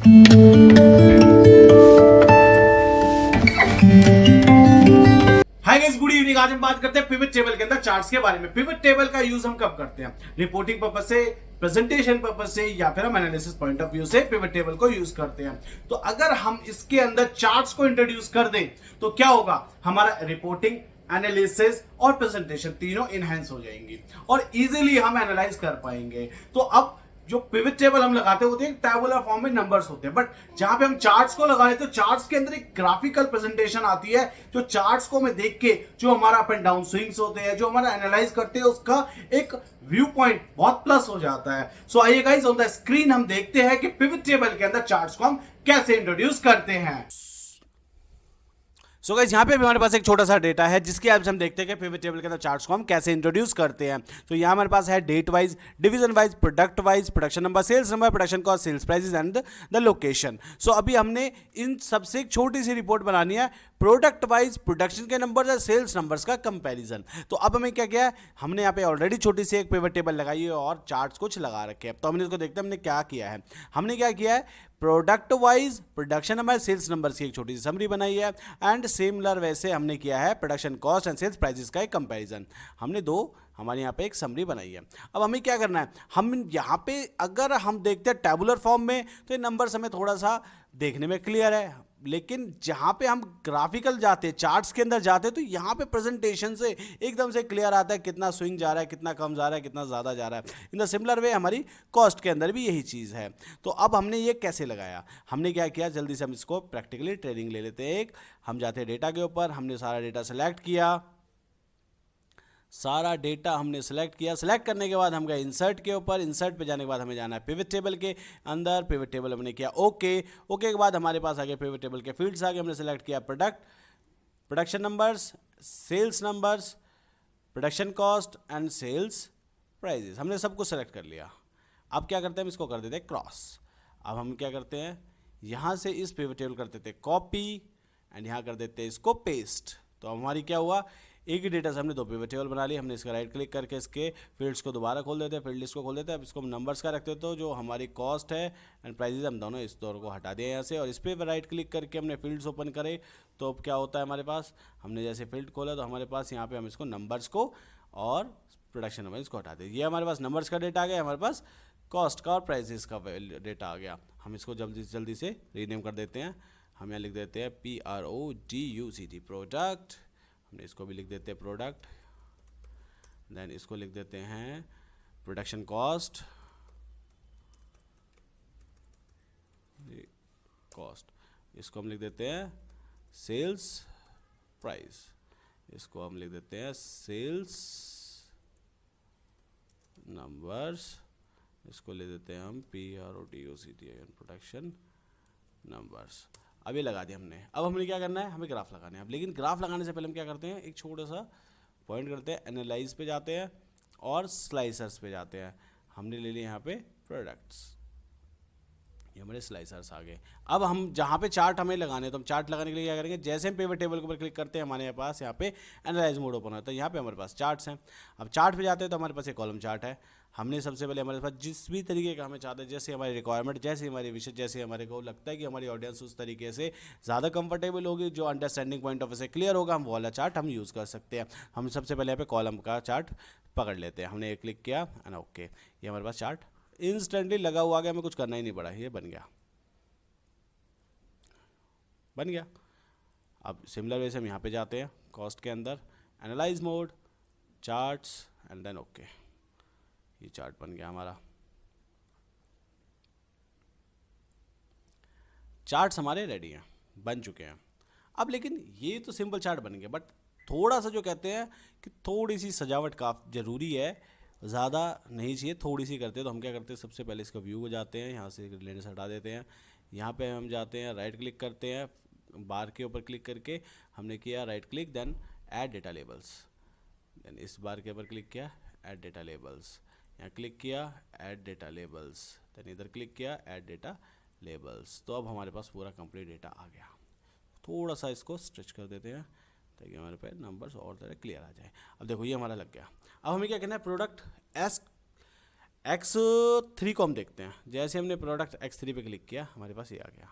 Hi guys, good evening. आज हम बात करते हैं पिवट टेबल के अंदर चार्ट्स के बारे में। पिवट टेबल का यूज हम कब करते हैं? रिपोर्टिंग पर्पस से, प्रेजेंटेशन पर्पस से, या फिर हम एनालिसिस पॉइंट ऑफ व्यू से पिवट टेबल को यूज करते हैं। तो अगर हम इसके अंदर चार्ट्स को इंट्रोड्यूस कर दें तो क्या होगा? हमारा रिपोर्टिंग, एनालिसिस और प्रेजेंटेशन तीनों इनहेंस हो जाएंगी और इजीली हम एनालाइज कर पाएंगे। तो अब जो पिवट टेबल हम लगाते होते हैं टैबुलर फॉर्म में नंबर्स होते हैं, बट जहां पे हम चार्ट्स को लगाए तो चार्ट्स के अंदर एक ग्राफिकल प्रेजेंटेशन आती है। जो चार्ट्स को मैं देख के जो हमारा अप एंड डाउन स्विंग्स होते हैं, जो हमारा एनालाइज करते हैं, उसका एक व्यू पॉइंट बहुत प्लस हो जाता है। सो आइए गाइस, ऑन द स्क्रीन हम देखते हैं कि पिवट टेबल के अंदर चार्ट्स को हम कैसे इंट्रोड्यूस करते हैं। सो गाइस, यहाँ पे भी हमारे पास एक छोटा सा डेटा है जिसके हेल्प से हम देखते हैं कि पिवट टेबल के अंदर चार्ट्स को हम कैसे इंट्रोड्यूस करते हैं। तो यहाँ हमारे पास है date wise, division wise, product wise, production number, sales number, production cost, sales prices and the location. So अभी हमने इन सबसे एक छोटी सी रिपोर्ट बनानी है, प्रोडक्ट वाइज, प्रोडक्शन के नंबर और सेल्स नंबर्स का कंपैरिजन। तो अब हमें क्या किया है, हमने यहाँ पे ऑलरेडी छोटी सी एक पिवट टेबल लगाई है और चार्ट्स कुछ लगा रखे हैं। तो हमने इसको देखते हैं हमने क्या किया है। हमने क्या किया है, product wise, production number, sales numbers की एक छोटी सी समरी बनाई है एंड सिमिलर वैसे हमने किया है production cost and sales prices का एक कंपैरिजन। हमने दो हमारे यहाँ पे एक समरी बनाई है। अब हमें क्या करना है, हम यहाँ पे अगर हम देखते हैं टैबुलर फॉर्म में तो ये नंबर्स हमें थोड़ा सा देखने में क्लियर है, लेकिन जहाँ पे हम ग्राफिकल जाते हैं, चार्ट्स के अंदर जाते हैं, तो यहाँ पे प्रेजेंटेशन से एकदम से क्लियर आता है कितना स्विंग जा रहा है, कितना कम जा रहा है, कितना ज़्यादा जा रहा है। इन द सिमिलर वे हमारी कॉस्ट के अंदर भी यही चीज़ है। तो अब हमने ये कैसे लगाया, हमने क्या किया, जल्दी से हम इसको प्रैक्टिकली ट्रेनिंग ले लेते हैं। एक हम जाते हैं डेटा के ऊपर, हमने सारा डेटा सेलेक्ट किया, सारा डेटा हमने सेलेक्ट किया। सेलेक्ट करने के बाद हम गए इंसर्ट के ऊपर, इंसर्ट पे जाने के बाद हमें जाना है पिवट टेबल के अंदर। पिवट टेबल हमने किया ओके, ओके के बाद हमारे पास आगे पिवट टेबल के फील्ड्स आगे, हमने सेलेक्ट किया product, production numbers, sales numbers, production cost and sales prices. हमने सब कुछ सेलेक्ट कर लिया। अब क्या करते हैं, हम इसको कर देते हैं क्रॉस। अब हम क्या करते हैं, यहाँ से इस पिवट टेबल कर देते हैं कॉपी एंड यहाँ कर देते हैं इसको पेस्ट। तो हमारी क्या हुआ, एक ही डेटा से हमने दो पिवट टेबल बना ली। हमने इसका राइट क्लिक करके इसके फील्ड्स को दोबारा खोल देते हैं, फील्ड लिस्ट को खोल देते हैं। अब इसको हम नंबर्स का रखते हैं, तो जो हमारी कॉस्ट है एंड प्राइजेस हम दोनों इस दौर को हटा दिए यहाँ से, और इस पर राइट क्लिक करके हमने फील्ड्स ओपन करे। तो अब क्या होता है हमारे पास, हमने जैसे फील्ड खोला तो हमारे पास यहाँ पे हम इसको नंबर्स को और प्रोडक्शन नंबर इसको हटा दें। ये हमारे पास नंबर्स का डेटा आ गया, हमारे पास कॉस्ट का और प्राइजेस का डेटा आ गया। हम इसको जल्दी से रीनेम कर देते हैं। हम यहाँ लिख देते हैं PRODUCT प्रोडक्ट, हमने इसको भी लिख देते हैं प्रोडक्ट, देन इसको लिख देते हैं प्रोडक्शन कॉस्ट, इसको हम लिख देते हैं सेल्स प्राइस, इसको हम लिख देते हैं सेल्स नंबर्स, इसको ले देते हैं हम PRODUCT प्रोडक्शन नंबर्स। अब ये लगा दिया हमने। अब हमने क्या करना है, हमें ग्राफ लगाना है। अब लेकिन ग्राफ लगाने से पहले हम क्या करते हैं, एक छोटा सा पॉइंट करते हैं, एनालाइज पे जाते हैं और स्लाइसर्स पे जाते हैं। हमने ले लिया यहाँ पे प्रोडक्ट्स, ये हमारे स्लाइसर्स आ गए। अब हम जहाँ पे चार्ट हमें लगाने हैं, तो हम चार्ट लगाने के लिए क्या करेंगे, जैसे हम पिवट टेबल के ऊपर क्लिक करते हैं हमारे पास यहाँ पे एनालाइज मोड ओपन होता है। यहाँ पे हमारे पास चार्ट्स हैं। अब चार्ट पे जाते हैं तो हमारे पास एक कॉलम चार्ट है। हमने सबसे पहले हमारे पास जिस भी तरीके का हमें चाहते हैं, जैसे हमारी रिक्वायरमेंट, जैसे हमारे विषय, जैसे हमारे को लगता है कि हमारी ऑडियंस उस तरीके से ज़्यादा कंफर्टेबल होगी, जो अंडरस्टैंडिंग पॉइंट ऑफ व्यू से क्लियर होगा, हम वो वाला चार्ट हम यूज़ कर सकते हैं। हम सबसे पहले यहाँ पे कॉलम का चार्ट पकड़ लेते हैं। हमने क्लिक किया एंड ओके, ये हमारे पास चार्ट इंस्टेंटली लगा हुआ आ गया, हमें कुछ करना ही नहीं पड़ा, ये बन गया, बन गया। अब सिमिलर वे से हम यहाँ पे जाते हैं कॉस्ट के अंदर, analyse mode, charts and then okay, ये चार्ट बन गया हमारा। चार्ट्स हमारे रेडी हैं, बन चुके हैं। अब लेकिन ये तो सिंपल चार्ट बन गया, बट थोड़ा सा जो कहते हैं कि थोड़ी सी सजावट काफ़ी ज़रूरी है, ज़्यादा नहीं चाहिए, थोड़ी सी करते हैं। तो हम क्या करते हैं, सबसे पहले इसका व्यू को जाते हैं, यहाँ से लेने हटा देते हैं। यहाँ पे हम जाते हैं, राइट क्लिक करते हैं, बार के ऊपर क्लिक करके हमने किया right click, then add data labels, then इस बार के ऊपर क्लिक किया, ऐड डेटा लेबल्स, यहाँ क्लिक किया, ऐड डेटा लेबल्स, देन इधर क्लिक किया, ऐड डेटा लेबल्स। तो अब हमारे पास पूरा कंप्लीट डेटा आ गया। थोड़ा सा इसको स्ट्रेच कर देते हैं ताकि हमारे पे नंबर्स और तरह क्लियर आ जाए। अब देखो ये हमारा लग गया। अब हमें क्या करना है, प्रोडक्ट X3 को हम देखते हैं। जैसे हमने प्रोडक्ट X3 पे क्लिक किया, हमारे पास ये आ गया।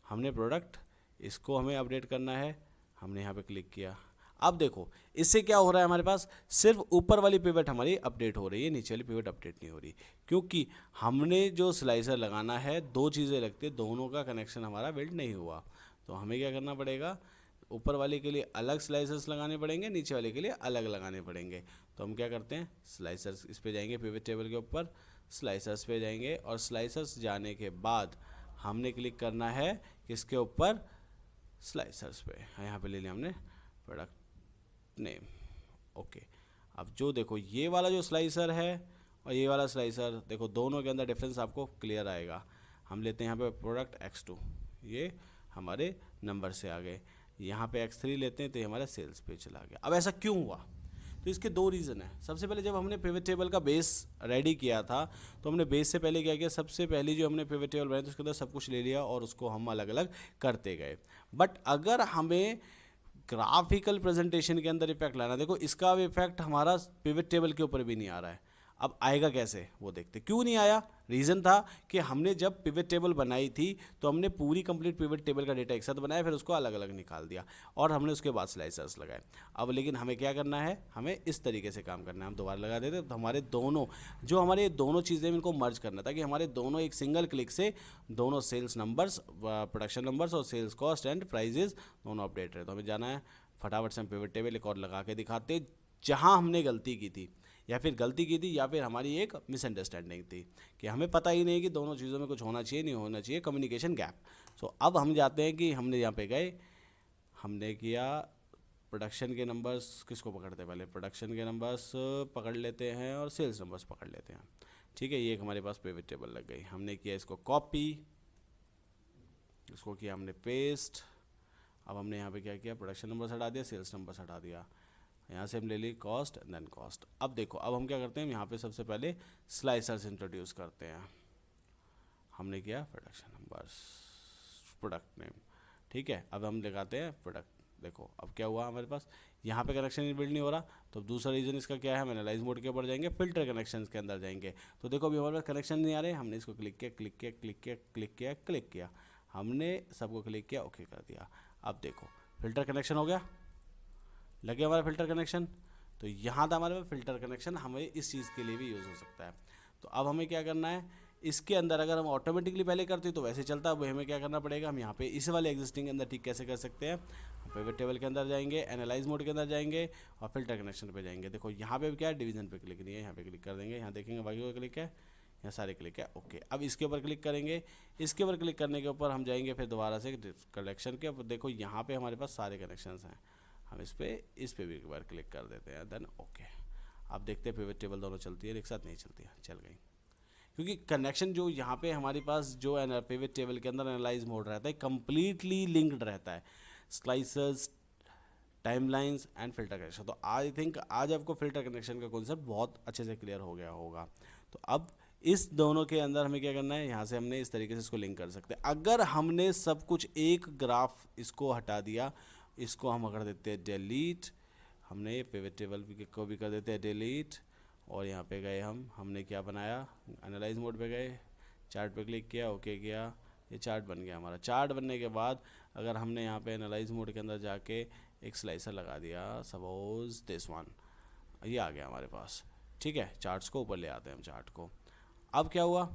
हमने प्रोडक्ट इसको हमें अपडेट करना है, हमने यहाँ पे क्लिक किया। अब देखो इससे क्या हो रहा है, हमारे पास सिर्फ ऊपर वाली पिवट हमारी अपडेट हो रही है, नीचे वाली पिवट अपडेट नहीं हो रही, क्योंकि हमने जो स्लाइसर लगाना है, दो चीज़ें लगती है, दोनों का कनेक्शन हमारा बिल्ड नहीं हुआ। तो हमें क्या करना पड़ेगा, ऊपर वाले के लिए अलग स्लाइसर्स लगाने पड़ेंगे, नीचे वाले के लिए अलग लगाने पड़ेंगे। तो हम क्या करते हैं, स्लाइसर्स इस पे जाएंगे, पिवट टेबल के ऊपर स्लाइसर्स पे जाएंगे, और स्लाइसर्स जाने के बाद हमने क्लिक करना है किसके ऊपर, स्लाइसर्स पे। यहाँ पे ले लिया हमने प्रोडक्ट नेम। ओके, अब जो देखो ये वाला जो स्लाइसर है और ये वाला स्लाइसर, देखो दोनों के अंदर डिफरेंस आपको क्लियर आएगा। हम लेते हैं यहाँ पे प्रोडक्ट X2, ये हमारे नंबर से आ गए। यहाँ पे X3 लेते हैं तो ये हमारा सेल्स पे चला गया। अब ऐसा क्यों हुआ, तो इसके दो रीज़न है। सबसे पहले जब हमने पिवट टेबल का बेस रेडी किया था, तो हमने बेस से पहले क्या किया, सबसे पहले जो हमने पिवट टेबल बनाया तो उसके अंदर सब कुछ ले लिया और उसको हम अलग अलग करते गए। बट अगर हमें ग्राफिकल प्रेजेंटेशन के अंदर इफेक्ट लाना, देखो इसका इफेक्ट हमारा पिवट टेबल के ऊपर भी नहीं आ रहा है। अब आएगा कैसे वो देखते। क्यों नहीं आया, रीज़न था कि हमने जब पिवट टेबल बनाई थी तो हमने पूरी कंप्लीट पिवट टेबल का डेटा एक साथ बनाया, फिर उसको अलग अलग निकाल दिया और हमने उसके बाद स्लाइसर्स लगाए। अब लेकिन हमें क्या करना है, हमें इस तरीके से काम करना है। हम दोबारा लगा देते तो हमारे दोनों जो हमारे दोनों चीज़ें इनको मर्ज करना था कि हमारे दोनों एक सिंगल क्लिक से दोनों सेल्स नंबर्स, प्रोडक्शन नंबर्स और सेल्स कॉस्ट एंड प्राइजेस दोनों अपडेट रहे। तो हमें जाना है फटाफट से हम पिवट टेबल एक और लगा के दिखाते जहाँ हमने गलती की थी, या फिर गलती की थी या फिर हमारी एक मिसअंडरस्टैंडिंग थी कि हमें पता ही नहीं कि दोनों चीज़ों में कुछ होना चाहिए नहीं होना चाहिए, कम्युनिकेशन गैप। सो अब हम जाते हैं कि हमने यहाँ पे गए, हमने किया प्रोडक्शन के नंबर्स, किसको पकड़ते हैं पहले, प्रोडक्शन के नंबर्स पकड़ लेते हैं और सेल्स नंबर्स पकड़ लेते हैं। ठीक है, ये एक हमारे पास पिवट टेबल लग गई। हमने किया इसको कॉपी, इसको किया हमने पेस्ट। अब हमने यहाँ पे क्या किया, प्रोडक्शन नंबर्स हटा दिया, सेल्स नंबर्स हटा दिया, यहाँ से हम ले ली कॉस्ट एंड देन कॉस्ट। अब देखो अब हम क्या करते हैं, यहाँ पे सबसे पहले स्लाइसर्स इंट्रोड्यूस करते हैं। हमने किया प्रोडक्शन नंबर्स, प्रोडक्ट नेम, ठीक है। अब हम लगाते हैं प्रोडक्ट। देखो अब क्या हुआ हमारे पास, यहाँ पे कनेक्शन बिल्ड नहीं हो रहा। तो दूसरा रीज़न इसका क्या है, हम एनालाइज मोड के ऊपर जाएंगे, फिल्टर कनेक्शंस के अंदर जाएंगे। तो देखो अभी हमारे पास कनेक्शन नहीं आ रहे, हमने इसको क्लिक किया क्लिक किया क्लिक किया क्लिक किया क्लिक किया, हमने सबको क्लिक किया, ओके कर दिया। अब देखो फिल्टर कनेक्शन हो गया, लगे हमारा फिल्टर कनेक्शन। तो यहाँ था हमारे पास फिल्टर कनेक्शन, हमें इस चीज़ के लिए भी यूज़ हो सकता है। तो अब हमें क्या करना है, इसके अंदर अगर हम ऑटोमेटिकली पहले करते तो वैसे चलता, अब हमें क्या करना पड़ेगा, हम यहाँ पे इस वाले एग्जिस्टिंग के अंदर ठीक कैसे कर सकते हैं, पिवट टेबल के अंदर जाएंगे, एनालाइज मोड के अंदर जाएंगे और फिल्टर कनेक्शन पे जाएंगे। देखो यहाँ पे क्या है, डिवीजन पे क्लिक नहीं है, यहाँ पे क्लिक कर देंगे, यहाँ देखेंगे बाकी का क्लिक है, यहाँ सारे क्लिक है, ओके। अब इसके ऊपर क्लिक करेंगे, इसके ऊपर क्लिक करने के ऊपर हम जाएंगे फिर दोबारा से कनेक्शन के ऊपर। देखो यहाँ पे हमारे पास सारे कनेक्शंस हैं, हम इस पे भी एक बार क्लिक कर देते हैं, देन ओके। अब देखते हैं पिवट टेबल दोनों चलती है, एक साथ नहीं चलती है, चल गई, क्योंकि कनेक्शन जो यहाँ पे हमारे पास जो पिवट टेबल के अंदर एनालाइज मोड रहता है कंप्लीटली लिंक्ड रहता है, slicers, timelines and filter connection. तो आई थिंक आज आपको फिल्टर कनेक्शन का कॉन्सेप्ट बहुत अच्छे से क्लियर हो गया होगा। तो अब इस दोनों के अंदर हमें क्या करना है, यहाँ से हमने इस तरीके से इसको लिंक कर सकते हैं। अगर हमने सब कुछ एक ग्राफ इसको हटा दिया, इसको हम कर देते हैं डिलीट, हमने पिवट टेबल को भी कर देते हैं डिलीट, और यहाँ पे गए हमने क्या बनाया, एनालाइज मोड पे गए, चार्ट पे क्लिक किया, ओके किया, ये चार्ट बन गया हमारा। चार्ट बनने के बाद अगर हमने यहाँ पे एनालाइज मोड के अंदर जाके एक स्लाइसर लगा दिया, सपोज दिस वन, ये आ गया हमारे पास, ठीक है। चार्ट्स को ऊपर ले आते हैं हम चार्ट को। अब क्या हुआ,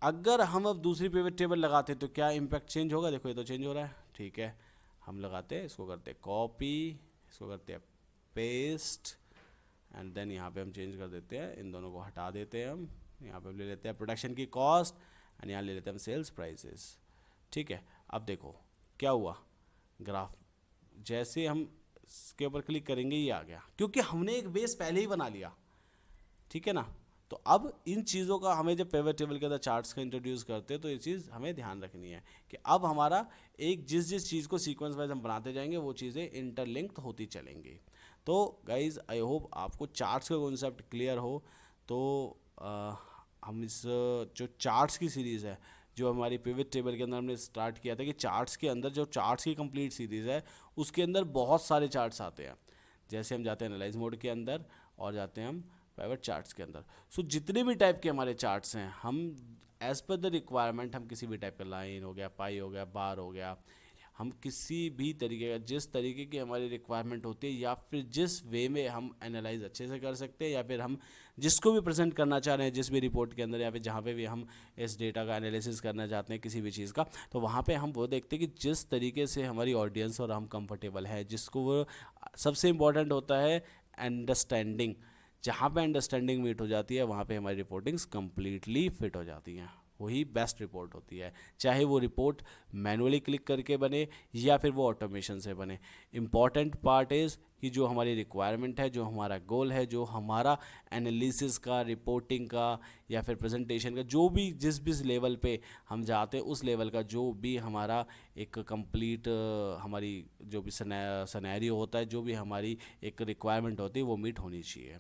अगर हम अब दूसरी पिवट टेबल लगाते तो क्या इम्पैक्ट चेंज होगा, देखो ये तो चेंज हो रहा है, ठीक है। हम लगाते हैं, इसको करते हैं कॉपी, इसको करते हैं पेस्ट एंड देन यहाँ पे हम चेंज कर देते हैं, इन दोनों को हटा देते हैं हम, यहाँ पे ले लेते हैं प्रोडक्शन की कॉस्ट एंड यहाँ ले लेते हैं हम सेल्स प्राइसेस, ठीक है। अब देखो क्या हुआ, ग्राफ जैसे हम इसके ऊपर क्लिक करेंगे ये आ गया, क्योंकि हमने एक बेस पहले ही बना लिया, ठीक है ना। तो अब इन चीज़ों का हमें जब पिवट टेबल के अंदर चार्ट्स का इंट्रोड्यूस करते हैं तो ये चीज़ हमें ध्यान रखनी है कि अब हमारा एक जिस चीज़ को सीक्वेंस वाइज हम बनाते जाएंगे वो चीज़ें इंटरलिंक्ड होती चलेंगी। तो गाइज आई होप आपको चार्ट्स का कॉन्सेप्ट क्लियर हो। तो हम इस जो चार्ट्स की सीरीज़ है जो हमारी पिवट टेबल के अंदर हमने स्टार्ट किया था कि चार्ट्स के अंदर जो चार्ट्स की कंप्लीट सीरीज़ है उसके अंदर बहुत सारे चार्ट्स आते हैं। जैसे हम जाते हैं एनालाइज मोड के अंदर और जाते हैं हम पिवट चार्ट्स के अंदर। सो जितने भी टाइप के हमारे चार्ट्स हैं, हम एज पर द रिक्वायरमेंट हम किसी भी टाइप का लाइन हो गया, पाई हो गया, बार हो गया, हम किसी भी तरीके का, जिस तरीके की हमारी रिक्वायरमेंट होती है या फिर जिस वे में हम एनालाइज अच्छे से कर सकते हैं, या फिर हम जिसको भी प्रेजेंट करना चाह रहे हैं जिस भी रिपोर्ट के अंदर, या फिर जहाँ पे भी हम इस डेटा का एनालिसिस करना चाहते हैं किसी भी चीज़ का, तो वहाँ पे हम वो देखते हैं कि जिस तरीके से हमारी ऑडियंस और हम कंफर्टेबल है, जिसको वो सबसे इम्पॉर्टेंट होता है अंडरस्टैंडिंग। जहाँ पे अंडरस्टैंडिंग मीट हो जाती है वहाँ पे हमारी रिपोर्टिंग्स कंप्लीटली फिट हो जाती हैं, वही बेस्ट रिपोर्ट होती है। चाहे वो रिपोर्ट मैनुअली क्लिक करके बने या फिर वो ऑटोमेशन से बने। इम्पॉर्टेंट पार्ट इज़ कि जो हमारी रिक्वायरमेंट है, जो हमारा गोल है, जो हमारा एनालिसिस का, रिपोर्टिंग का या फिर प्रेजेंटेशन का, जो भी जिस भी लेवल पे हम जाते हैं उस लेवल का जो भी हमारा एक कंप्लीट हमारी जो भी सिनेरियो होता है, जो भी हमारी एक रिक्वायरमेंट होती है वो मीट होनी चाहिए।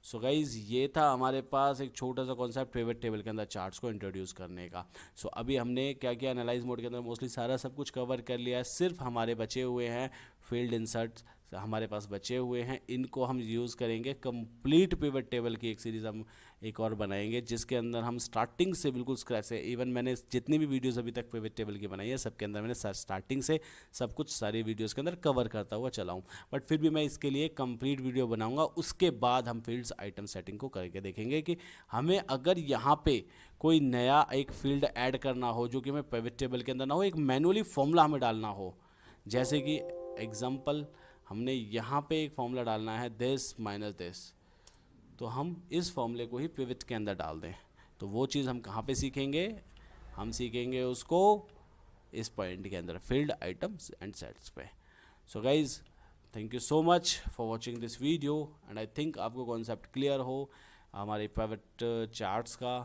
सो गाइज़ ये था हमारे पास एक छोटा सा कॉन्सेप्ट पिवट टेबल के अंदर चार्ट्स को इंट्रोड्यूस करने का। सो अभी हमने क्या किया, एनालाइज मोड के अंदर मोस्टली सारा सब कुछ कवर कर लिया है। सिर्फ हमारे बचे हुए हैं फील्ड इंसर्ट्स हमारे पास बचे हुए हैं, इनको हम यूज़ करेंगे। कंप्लीट पिवट टेबल की एक सीरीज़ हम एक और बनाएंगे जिसके अंदर हम स्टार्टिंग से बिल्कुल स्क्रैच से, इवन मैंने जितनी भी वीडियोस अभी तक पिवट टेबल की बनाई है सबके अंदर मैंने स्टार्टिंग से सब कुछ सारी वीडियोस के अंदर कवर करता हुआ चला हूँ। बट फिर भी मैं इसके लिए कंप्लीट वीडियो बनाऊँगा, उसके बाद हम फील्ड्स आइटम सेटिंग को करके देखेंगे कि हमें अगर यहाँ पे कोई नया एक फील्ड ऐड करना हो जो कि हमें पिवट टेबल के अंदर ना हो, एक मैनुअली फॉर्मूला हमें डालना हो। जैसे कि एग्जाम्पल हमने यहाँ पे एक फॉर्मूला डालना है दिस माइनस दिस, तो हम इस फॉर्मूले को ही पिवट के अंदर डाल दें। तो वो चीज़ हम कहाँ पे सीखेंगे, हम सीखेंगे उसको इस पॉइंट के अंदर फील्ड आइटम्स एंड सेट्स पे। So guys thank you so much for watching this video and I think आपको कॉन्सेप्ट क्लियर हो हमारे पिवट चार्ट्स का।